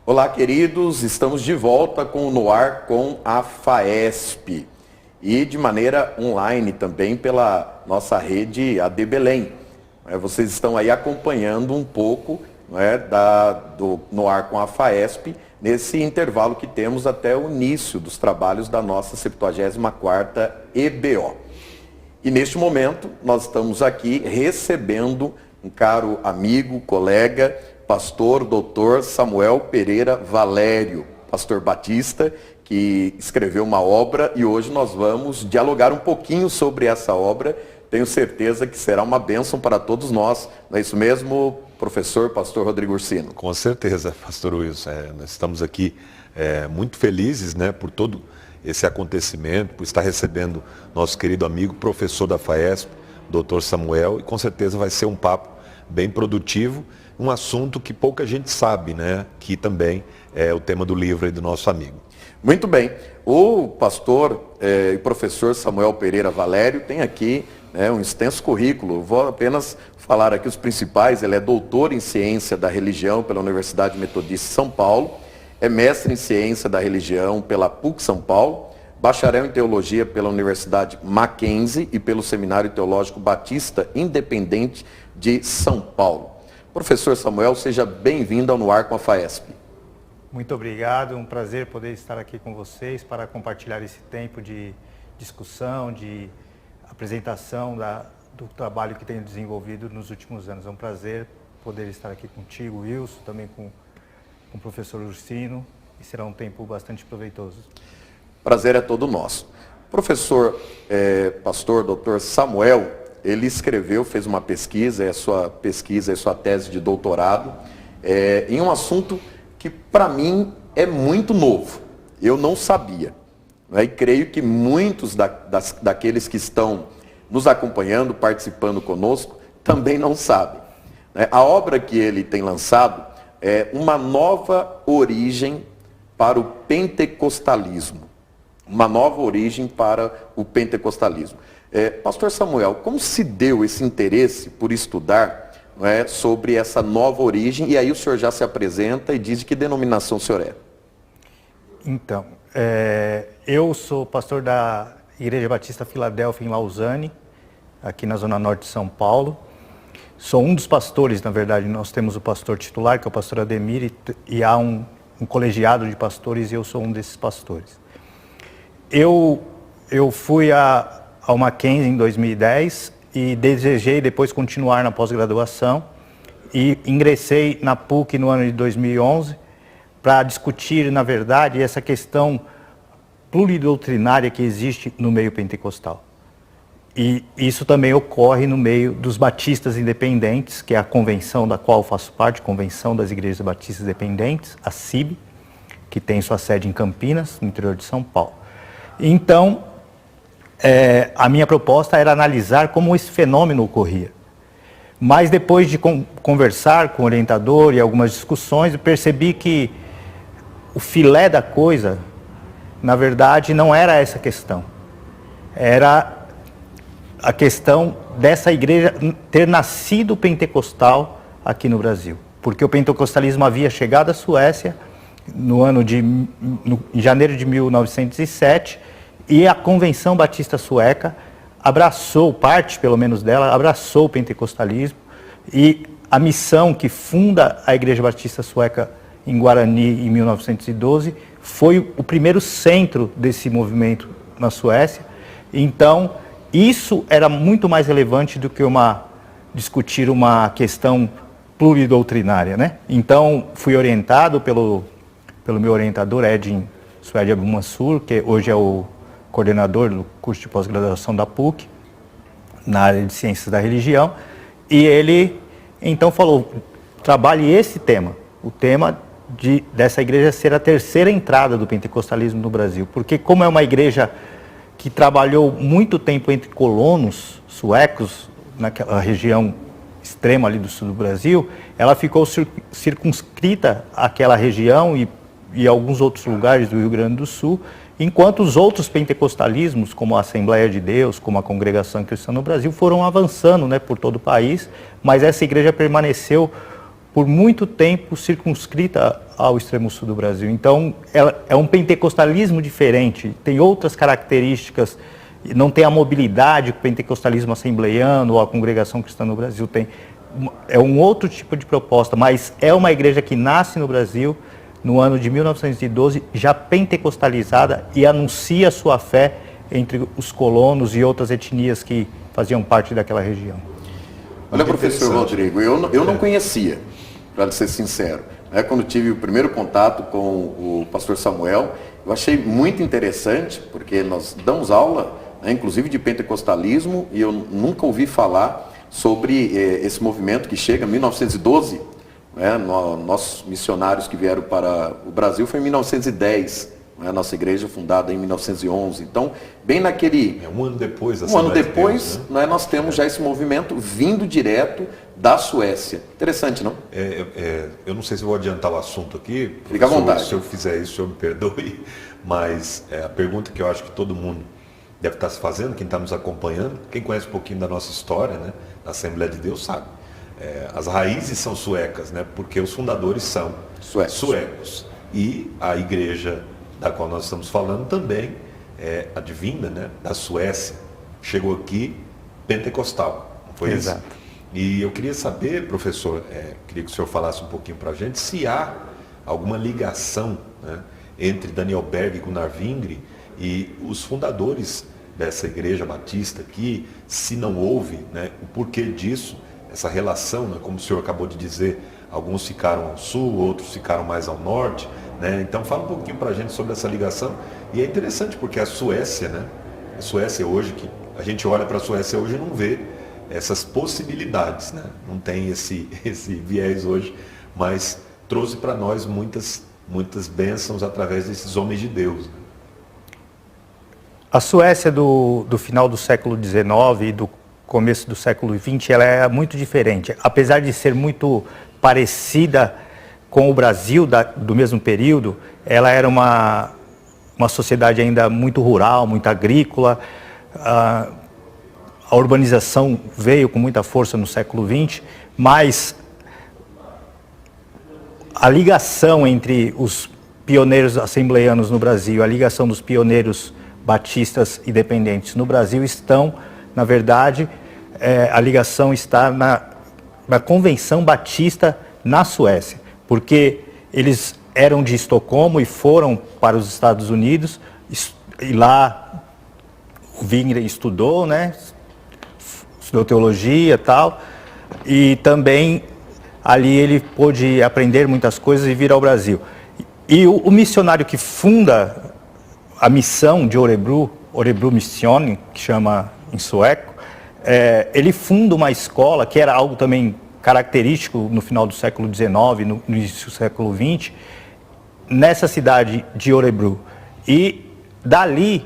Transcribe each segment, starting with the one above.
Olá, queridos, estamos de volta com o No Ar com a FAESP e de maneira online também pela nossa rede AD Belém. Vocês estão aí acompanhando um pouco do No Ar com a FAESP nesse intervalo que temos até o início dos trabalhos da nossa 74ª EBO. E neste momento nós estamos aqui recebendo um caro amigo, colega, pastor doutor Samuel Pereira Valério, pastor batista, que escreveu uma obra e hoje nós vamos dialogar um pouquinho sobre essa obra. Tenho certeza que será uma bênção para todos nós. Não é isso mesmo, professor, pastor Rodrigo Ursino? Com certeza, pastor Wilson. Nós estamos aqui muito felizes, por todo esse acontecimento, por estar recebendo nosso querido amigo, professor da FAESP, doutor Samuel, e com certeza vai ser um papo bem produtivo, um assunto que pouca gente sabe, que também é o tema do livro aí do nosso amigo. Muito bem. O pastor e professor Samuel Pereira Valério tem aqui um extenso currículo. Vou apenas falar aqui os principais. Ele é doutor em ciência da religião pela Universidade Metodista de São Paulo, é mestre em ciência da religião pela PUC São Paulo, bacharel em teologia pela Universidade Mackenzie e pelo Seminário Teológico Batista Independente de São Paulo. Professor Samuel, seja bem-vindo ao No Ar com a FAESP. Muito obrigado, um prazer poder estar aqui com vocês para compartilhar esse tempo de discussão, de apresentação do trabalho que tenho desenvolvido nos últimos anos. É um prazer poder estar aqui contigo, Wilson, também com o professor Ursino, e será um tempo bastante proveitoso. Prazer é todo nosso. Professor, pastor, doutor Samuel, ele escreveu, fez uma pesquisa, a sua tese de doutorado, em um assunto que para mim é muito novo. Eu não sabia. E creio que muitos daqueles que estão nos acompanhando, participando conosco, também não sabem. A obra que ele tem lançado é Uma Nova Origem para o Pentecostalismo. Uma nova origem para o pentecostalismo. Pastor Samuel, como se deu esse interesse por estudar sobre essa nova origem? E aí o senhor já se apresenta e diz de que denominação o senhor é. Então, eu sou pastor da Igreja Batista Filadélfia em Lausanne, aqui na Zona Norte de São Paulo. Sou um dos pastores, na verdade. Nós temos o pastor titular, que é o pastor Ademir, e há um colegiado de pastores, e eu sou um desses pastores. Eu fui ao Mackenzie em 2010 e desejei depois continuar na pós-graduação e ingressei na PUC no ano de 2011 para discutir, na verdade, essa questão pluridoutrinária que existe no meio pentecostal. E isso também ocorre no meio dos batistas independentes, que é a convenção da qual eu faço parte, Convenção das Igrejas Batistas Independentes, a CIB, que tem sua sede em Campinas, no interior de São Paulo. Então, a minha proposta era analisar como esse fenômeno ocorria. Mas depois de conversar com o orientador e algumas discussões, eu percebi que o filé da coisa, na verdade, não era essa questão. Era a questão dessa igreja ter nascido pentecostal aqui no Brasil. Porque o pentecostalismo havia chegado à Suécia em janeiro de 1907, e a Convenção Batista Sueca abraçou, parte pelo menos dela, abraçou o pentecostalismo, e a missão que funda a Igreja Batista Sueca em Guarani em 1912 foi o primeiro centro desse movimento na Suécia. Então, isso era muito mais relevante do que discutir uma questão pluridoutrinária, Então, fui orientado pelo meu orientador, Edin Suede Abumansur, que hoje é o coordenador do curso de pós-graduação da PUC, na área de Ciências da Religião, e ele então falou, trabalhe esse tema, o tema dessa igreja ser a terceira entrada do pentecostalismo no Brasil, porque como é uma igreja que trabalhou muito tempo entre colonos suecos, naquela região extrema ali do sul do Brasil, ela ficou circunscrita àquela região e alguns outros lugares do Rio Grande do Sul, enquanto os outros pentecostalismos, como a Assembleia de Deus, como a Congregação Cristã no Brasil, foram avançando por todo o país, mas essa igreja permaneceu por muito tempo circunscrita ao extremo sul do Brasil. Então, é um pentecostalismo diferente, tem outras características, não tem a mobilidade que o pentecostalismo assembleiano ou a congregação cristã no Brasil tem. É um outro tipo de proposta, mas é uma igreja que nasce no Brasil no ano de 1912, já pentecostalizada, e anuncia sua fé entre os colonos e outras etnias que faziam parte daquela região. Olha, professor Rodrigo, eu não conhecia, para ser sincero. Quando tive o primeiro contato com o pastor Samuel, eu achei muito interessante, porque nós damos aula, inclusive de pentecostalismo, e eu nunca ouvi falar sobre esse movimento que chega em 1912. Nossos missionários que vieram para o Brasil foi em 1910. Nossa igreja fundada em 1911. Então, bem naquele... um ano depois da Um ano depois, Deus, né? Nós temos já esse movimento vindo direto da Suécia. Interessante, não? Eu não sei se vou adiantar o assunto aqui. Fica à vontade. Se eu fizer isso, o senhor me perdoe. Mas a pergunta que eu acho que todo mundo deve estar se fazendo, quem está nos acompanhando, quem conhece um pouquinho da nossa história, né, da Assembleia de Deus, sabe. As raízes são suecas, né, porque os fundadores são suecos. E a igreja da qual nós estamos falando também é advinda, né, da Suécia. Chegou aqui pentecostal, não foi Exato. isso? E eu queria saber, professor, queria que o senhor falasse um pouquinho para a gente, se há alguma ligação, né, entre Daniel Berg e Gunnar Wingre e os fundadores dessa igreja batista aqui, se não houve, né, o porquê disso, essa relação, né, como o senhor acabou de dizer, alguns ficaram ao sul, outros ficaram mais ao norte, né? Então fala um pouquinho para a gente sobre essa ligação. E é interessante porque a Suécia, né, a Suécia hoje, que a gente olha para a Suécia hoje e não vê essas possibilidades, né? Não tem esse viés hoje, mas trouxe para nós muitas bênçãos através desses homens de Deus. A Suécia do final do século XIX e do começo do século XX, ela é muito diferente. Apesar de ser muito parecida com o Brasil do mesmo período, ela era uma sociedade ainda muito rural, muito agrícola. A urbanização veio com muita força no século XX, mas a ligação entre os pioneiros assembleianos no Brasil, a ligação dos pioneiros batistas independentes no Brasil estão, na verdade, a ligação está na Convenção Batista na Suécia, porque eles eram de Estocolmo e foram para os Estados Unidos, e lá o Wingre estudou, né? Estudou teologia e tal, e também ali ele pôde aprender muitas coisas e vir ao Brasil. E o missionário que funda a missão de Örebro Mission, que chama em sueco, ele funda uma escola que era algo também característico no final do século XIX, no início do século XX, nessa cidade de Örebro. E dali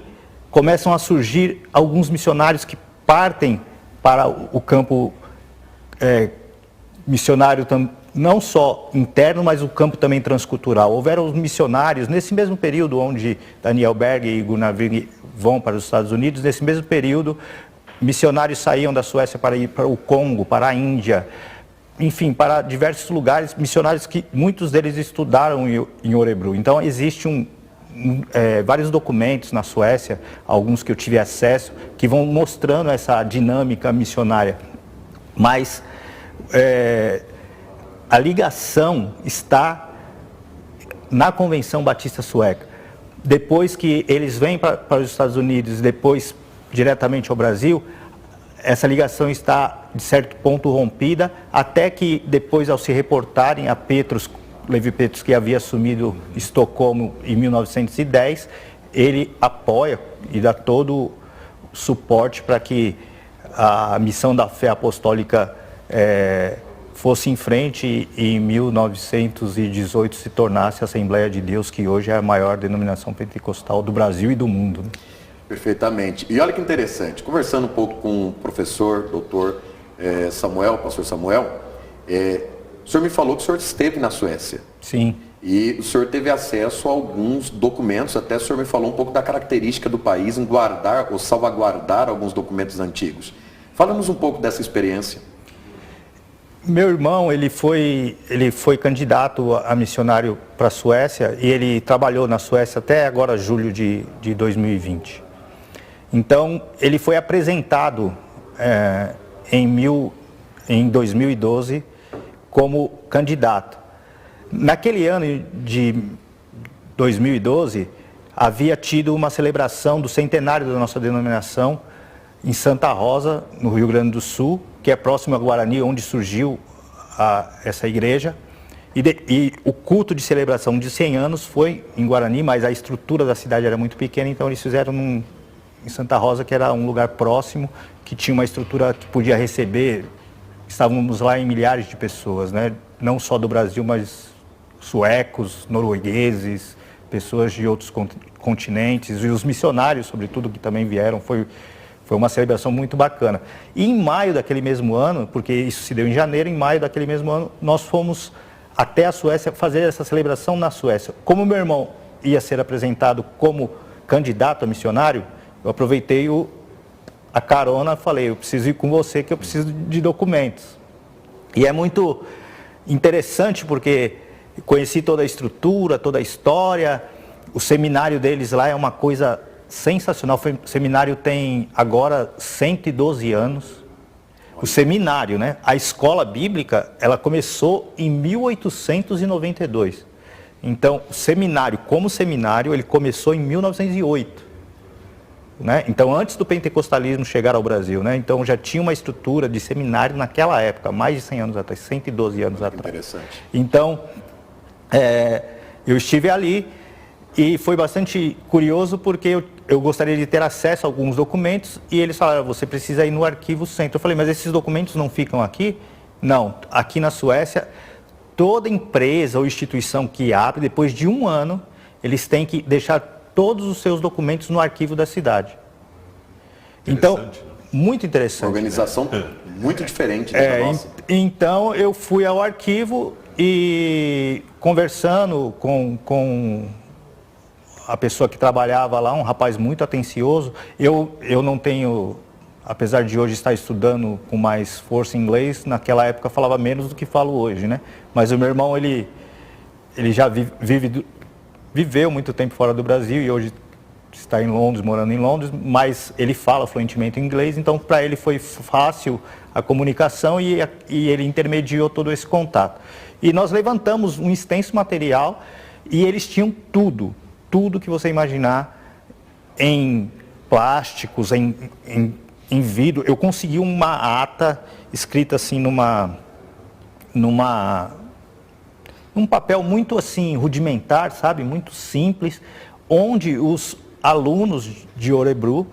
começam a surgir alguns missionários que partem para o campo missionário, não só interno, mas o campo também transcultural. Houveram missionários, nesse mesmo período onde Daniel Berg e Gunnar Wingre vão para os Estados Unidos, nesse mesmo período, missionários saíam da Suécia para ir para o Congo, para a Índia, enfim, para diversos lugares, missionários que muitos deles estudaram em Örebro. Então, existe vários documentos na Suécia, alguns que eu tive acesso, que vão mostrando essa dinâmica missionária. Mas a ligação está na Convenção Batista Sueca. Depois que eles vêm para os Estados Unidos, depois diretamente ao Brasil, essa ligação está, de certo ponto, rompida, até que depois, ao se reportarem a Levi Petrus, que havia assumido Estocolmo em 1910, ele apoia e dá todo o suporte para que a missão da fé apostólica fosse em frente e em 1918 se tornasse a Assembleia de Deus, que hoje é a maior denominação pentecostal do Brasil e do mundo. Perfeitamente. E olha que interessante, conversando um pouco com o professor, doutor Samuel, pastor Samuel, o senhor me falou que o senhor esteve na Suécia. Sim. E o senhor teve acesso a alguns documentos, até o senhor me falou um pouco da característica do país em guardar ou salvaguardar alguns documentos antigos. Fala-nos um pouco dessa experiência. Meu irmão, ele foi candidato a missionário para a Suécia e ele trabalhou na Suécia até agora, julho de 2020. Então, ele foi apresentado em 2012 como candidato. Naquele ano de 2012, havia tido uma celebração do centenário da nossa denominação em Santa Rosa, no Rio Grande do Sul, que é próximo a Guarani, onde surgiu essa igreja. E o culto de celebração de 100 anos foi em Guarani, mas a estrutura da cidade era muito pequena, então eles fizeram em Santa Rosa, que era um lugar próximo, que tinha uma estrutura que podia receber. Estávamos lá em milhares de pessoas, né? Não só do Brasil, mas suecos, noruegueses, pessoas de outros continentes, e os missionários, sobretudo, que também vieram. Foi uma celebração muito bacana. E em maio daquele mesmo ano, porque isso se deu em janeiro, em maio daquele mesmo ano, nós fomos até a Suécia fazer essa celebração na Suécia. Como meu irmão ia ser apresentado como candidato a missionário, eu aproveitei a carona, falei, eu preciso ir com você, que eu preciso de documentos. E é muito interessante porque conheci toda a estrutura, toda a história. O seminário deles lá é uma coisa sensacional. O seminário tem agora 112 anos. O seminário, né? A escola bíblica, ela começou em 1892. Então, o seminário, como seminário, ele começou em 1908. Né? Então, antes do pentecostalismo chegar ao Brasil, né? Então já tinha uma estrutura de seminário naquela época, mais de 100 anos atrás, 112 anos atrás. Interessante. Então, eu estive ali e foi bastante curioso porque eu gostaria de ter acesso a alguns documentos e eles falaram, você precisa ir no arquivo centro. Eu falei, mas esses documentos não ficam aqui? Não, aqui na Suécia, toda empresa ou instituição que abre, depois de um ano, eles têm que deixar todos os seus documentos no arquivo da cidade. Então, muito interessante. Uma organização muito diferente da nossa. Então, eu fui ao arquivo e conversando com a pessoa que trabalhava lá, um rapaz muito atencioso. Eu não tenho, apesar de hoje estar estudando com mais força em inglês, naquela época falava menos do que falo hoje, né? Mas o meu irmão, ele já viveu muito tempo fora do Brasil e hoje está em Londres, morando em Londres, mas ele fala fluentemente inglês, então para ele foi fácil a comunicação e ele intermediou todo esse contato. E nós levantamos um extenso material e eles tinham tudo que você imaginar em plásticos, em vidro. Eu consegui uma ata escrita assim num papel muito assim rudimentar, sabe, muito simples, onde os alunos de Örebro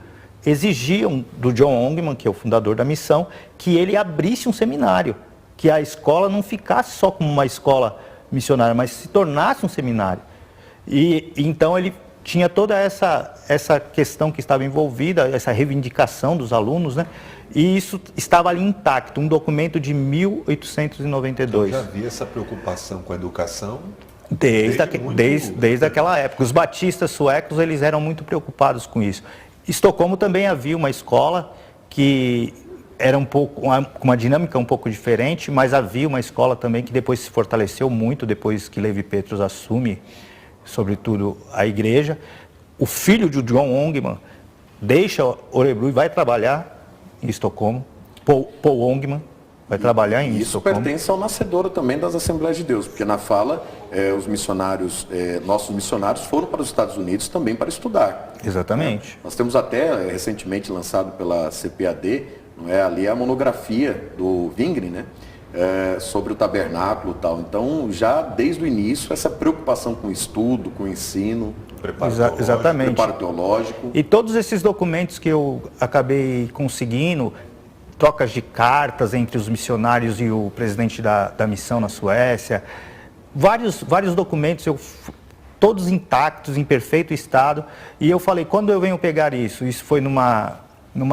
exigiam do John Ongeman, que é o fundador da missão, que ele abrisse um seminário, que a escola não ficasse só como uma escola missionária, mas se tornasse um seminário. E então ele tinha toda essa questão que estava envolvida, essa reivindicação dos alunos, né? E isso estava ali intacto, um documento de 1892. Então já havia essa preocupação com a educação? Desde aquela época. Os batistas suecos, eles eram muito preocupados com isso. Em Estocolmo também havia uma escola que era com uma dinâmica um pouco diferente, mas havia uma escola também que depois se fortaleceu muito, depois que Levi Petrus assume, sobretudo, a igreja. O filho de John Ongeman deixa Örebro e vai trabalhar em Estocolmo. Paul Ongeman vai trabalhar em Estocolmo. Isso pertence ao nascedouro também das Assembleias de Deus, porque na fala, os missionários, nossos missionários foram para os Estados Unidos também para estudar. Exatamente. Nós temos até recentemente lançado pela CPAD, ali a monografia do Wingren, né? Sobre o tabernáculo e tal. Então, já desde o início, essa preocupação com o estudo, com o ensino, exatamente. Preparo teológico. E todos esses documentos que eu acabei conseguindo, trocas de cartas entre os missionários e o presidente da missão na Suécia, vários documentos, todos intactos, em perfeito estado. E eu falei, quando eu venho pegar isso? Isso foi numa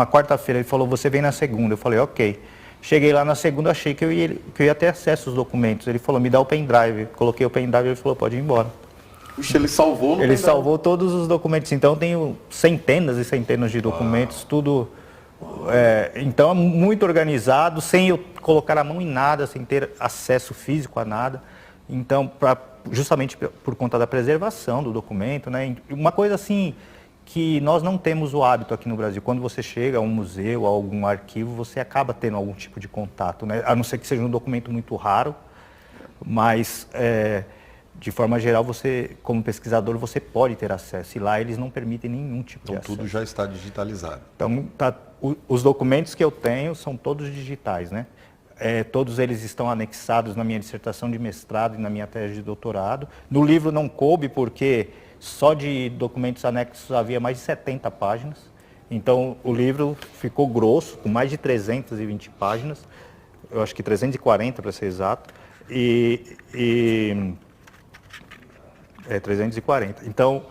quarta-feira. Ele falou, você vem na segunda. Eu falei, ok. Cheguei lá na segunda, achei que eu ia ter acesso aos documentos. Ele falou, me dá o pendrive. Coloquei o pendrive e ele falou, pode ir embora. Puxa, ele salvou no Ele salvou todos os documentos. Então eu tenho centenas e centenas de documentos, tudo Então é muito organizado, sem eu colocar a mão em nada, sem ter acesso físico a nada. Então, justamente por conta da preservação do documento, né? Uma coisa assim que nós não temos o hábito aqui no Brasil. Quando você chega a um museu, a algum arquivo, você acaba tendo algum tipo de contato, né? A não ser que seja um documento muito raro, mas de forma geral, você, como pesquisador, você pode ter acesso. E lá eles não permitem nenhum tipo de acesso. Então tudo já está digitalizado. Então, os documentos que eu tenho são todos digitais, né? Todos eles estão anexados na minha dissertação de mestrado e na minha tese de doutorado. No livro não coube porque só de documentos anexos havia mais de 70 páginas. Então o livro ficou grosso, com mais de 320 páginas. Eu acho que 340 para ser exato. 340. Então,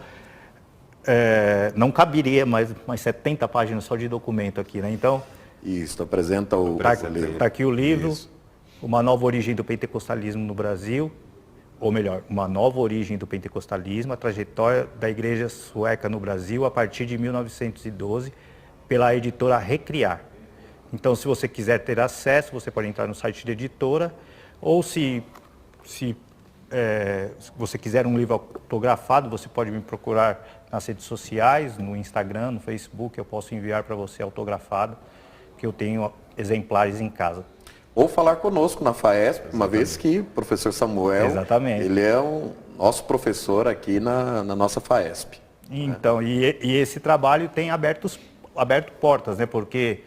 não caberia mais 70 páginas só de documento aqui, né? Então, isso, apresenta o brasileiro. Está aqui o livro, Uma Nova Origem do Pentecostalismo no Brasil, ou melhor, Uma Nova Origem do Pentecostalismo, a trajetória da Igreja Sueca no Brasil a partir de 1912, pela editora Recriar. Então, se você quiser ter acesso, você pode entrar no site da editora, ou se você quiser um livro autografado, você pode me procurar nas redes sociais, no Instagram, no Facebook, eu posso enviar para você autografado, que eu tenho exemplares em casa. Ou falar conosco na FAESP, uma vez que o professor Samuel, ele é o nosso professor aqui na nossa FAESP. Então, e esse trabalho tem aberto portas, né? Porque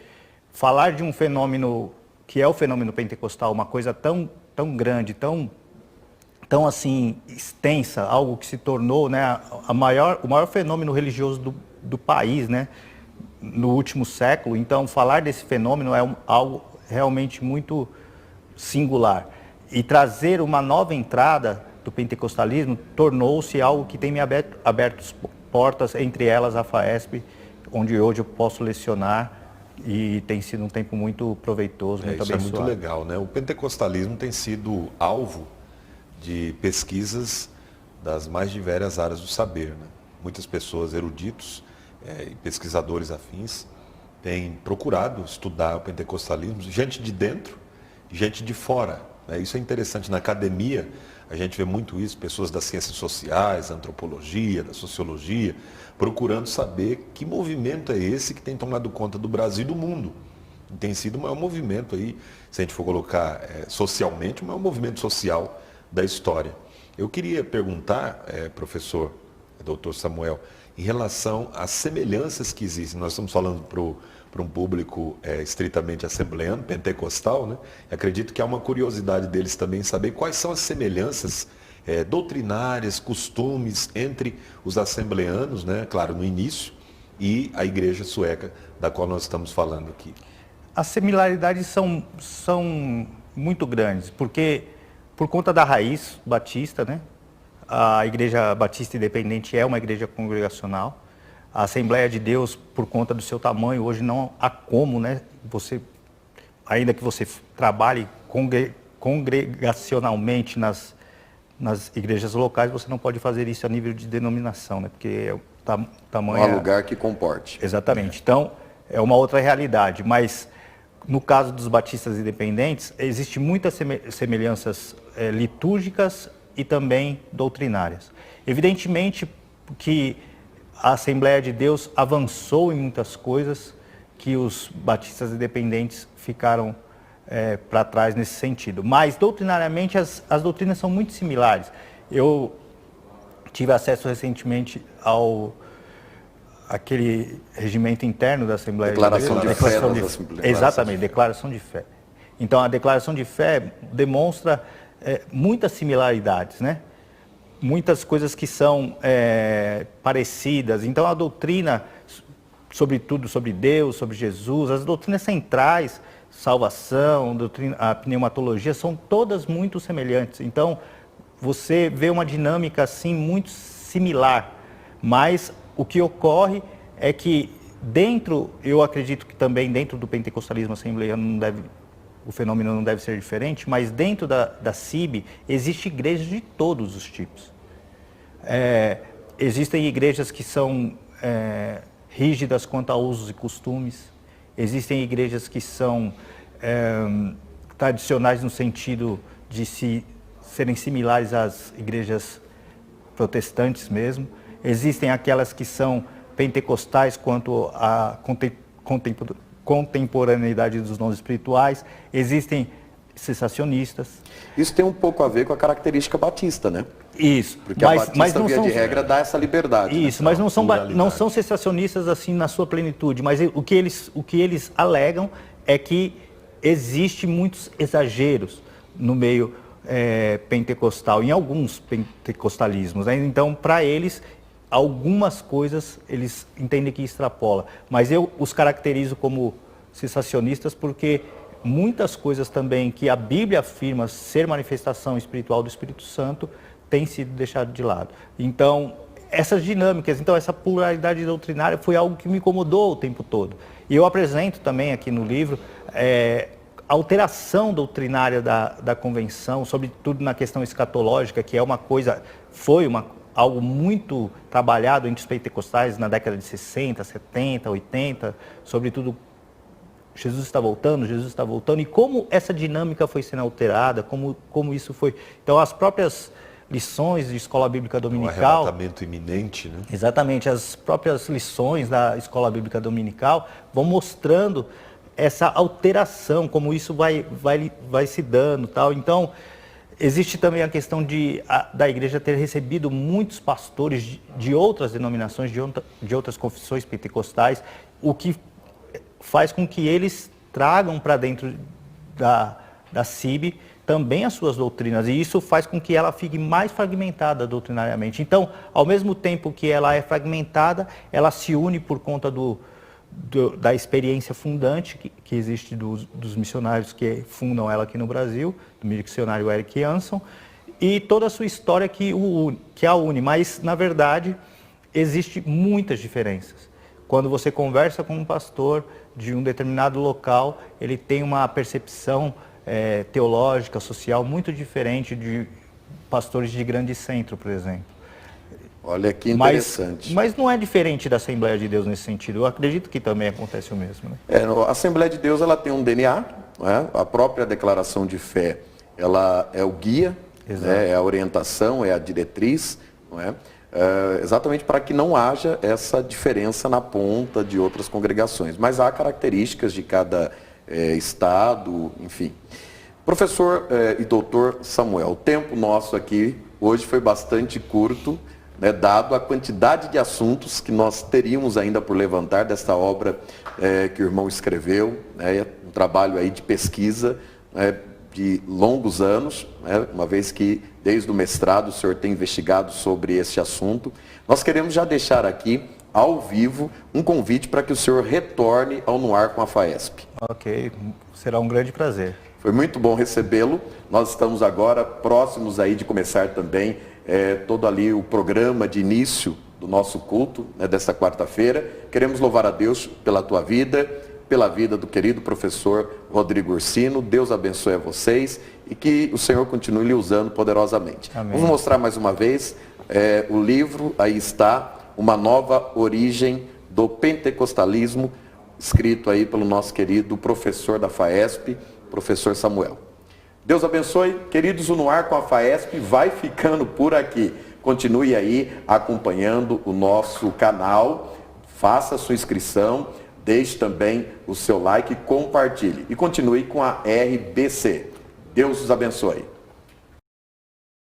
falar de um fenômeno que é o fenômeno pentecostal, uma coisa tão grande, tão assim extensa, algo que se tornou, né, o maior fenômeno religioso do país, né, no último século. Então, falar desse fenômeno é algo realmente muito singular. E trazer uma nova entrada do pentecostalismo tornou-se algo que tem me aberto portas, entre elas a FAESP, onde hoje eu posso lecionar, e tem sido um tempo muito proveitoso, muito abençoado. Isso é muito legal, né? O pentecostalismo tem sido alvo de pesquisas das mais diversas áreas do saber, né? Muitas pessoas, eruditos e pesquisadores afins, têm procurado estudar o pentecostalismo, gente de dentro e gente de fora, né? Isso é interessante. Na academia, a gente vê muito isso, pessoas das ciências sociais, da antropologia, da sociologia, procurando saber que movimento é esse que tem tomado conta do Brasil e do mundo. E tem sido o maior movimento aí, se a gente for colocar socialmente, o maior movimento social da história. Eu queria perguntar, professor, doutor Samuel, em relação às semelhanças que existem. Nós estamos falando para um público estritamente assembleano, pentecostal, né? Acredito que há uma curiosidade deles também saber quais são as semelhanças doutrinárias, costumes entre os assembleanos, né? Claro, no início, e a igreja sueca, da qual nós estamos falando aqui. As similaridades são muito grandes, porque por conta da raiz batista, né? A Igreja Batista Independente é uma igreja congregacional. A Assembleia de Deus, por conta do seu tamanho, hoje não há como, né? Ainda que você trabalhe congregacionalmente nas igrejas locais, você não pode fazer isso a nível de denominação, né? Porque o tamanho... Não há lugar que comporte. Exatamente. Então, é uma outra realidade. Mas, no caso dos batistas independentes, existem muitas semelhanças litúrgicas e também doutrinárias. Evidentemente que a Assembleia de Deus avançou em muitas coisas que os batistas independentes ficaram para trás nesse sentido. Mas, doutrinariamente, as doutrinas são muito similares. Eu tive acesso recentemente àquele regimento interno da Assembleia de Deus. Declaração de fé. Exatamente, declaração de fé. Então, a declaração de fé demonstra muitas similaridades, né? Muitas coisas que são parecidas. Então, a doutrina, sobretudo sobre Deus, sobre Jesus, as doutrinas centrais, salvação, a pneumatologia, são todas muito semelhantes. Então, você vê uma dinâmica assim muito similar. Mas o que ocorre é que eu acredito que também dentro do pentecostalismo assembleiano o fenômeno não deve ser diferente, mas dentro da CIB existem igrejas de todos os tipos. Existem igrejas que são rígidas quanto a usos e costumes, existem igrejas que são tradicionais no sentido de serem similares às igrejas protestantes mesmo. Existem aquelas que são pentecostais quanto à contemporaneidade dos dons espirituais. Existem cessacionistas. Isso tem um pouco a ver com a característica batista, né? Isso. Porque a batista, via de regra, dá essa liberdade. Isso, né? mas não são cessacionistas assim na sua plenitude, mas o que eles alegam é que existe muitos exageros no meio pentecostal, em alguns pentecostalismos, né? Então, para eles, algumas coisas eles entendem que extrapola, mas eu os caracterizo como cessacionistas porque muitas coisas também que a Bíblia afirma ser manifestação espiritual do Espírito Santo têm sido deixadas de lado. Então, essas dinâmicas, essa pluralidade doutrinária foi algo que me incomodou o tempo todo. E eu apresento também aqui no livro a alteração doutrinária da convenção, sobretudo na questão escatológica, que é algo muito trabalhado entre os pentecostais na década de 60, 70, 80, sobretudo Jesus está voltando, e como essa dinâmica foi sendo alterada, como isso foi... Então, as próprias lições de escola bíblica dominical... Um arrebatamento iminente, né? Exatamente, as próprias lições da escola bíblica dominical vão mostrando essa alteração, como isso vai se dando, tal. Então, existe também a questão da igreja ter recebido muitos pastores de outras denominações, de outras confissões pentecostais, o que faz com que eles tragam para dentro da CIB também as suas doutrinas, e isso faz com que ela fique mais fragmentada doutrinariamente. Então, ao mesmo tempo que ela é fragmentada, ela se une por conta da experiência fundante que existe dos missionários que fundam ela aqui no Brasil, do missionário Eric Jansson, e toda a sua história que a une, mas, na verdade, existem muitas diferenças. Quando você conversa com um pastor de um determinado local, ele tem uma percepção teológica, social, muito diferente de pastores de grande centro, por exemplo. Olha que interessante. Mas não é diferente da Assembleia de Deus nesse sentido. Eu acredito que também acontece o mesmo, né? A Assembleia de Deus ela tem um DNA, né? A própria declaração de fé, ela é o guia, né? É a orientação, é a diretriz, não é? Exatamente para que não haja essa diferença na ponta de outras congregações. Mas há características de cada estado, enfim. Professor e doutor Samuel, o tempo nosso aqui hoje foi bastante curto, né, dado a quantidade de assuntos que nós teríamos ainda por levantar desta obra que o irmão escreveu, né, um trabalho aí de pesquisa, né, de longos anos, né, uma vez que desde o mestrado o senhor tem investigado sobre este assunto. Nós queremos já deixar aqui, ao vivo, um convite para que o senhor retorne ao No Ar com a FAESP. Ok, será um grande prazer. Foi muito bom recebê-lo. Nós estamos agora próximos aí de começar também todo ali o programa de início do nosso culto, né, desta quarta-feira. Queremos louvar a Deus pela tua vida, pela vida do querido professor Rodrigo Ursino. Deus abençoe a vocês e que o Senhor continue lhe usando poderosamente. Amém. Vamos mostrar mais uma vez o livro, aí está, Uma Nova Origem do Pentecostalismo, escrito aí pelo nosso querido professor da FAESP, professor Samuel. Deus abençoe. Queridos, o No Ar com a FAESP vai ficando por aqui. Continue aí acompanhando o nosso canal, faça a sua inscrição, deixe também o seu like, compartilhe e continue com a RBC. Deus os abençoe.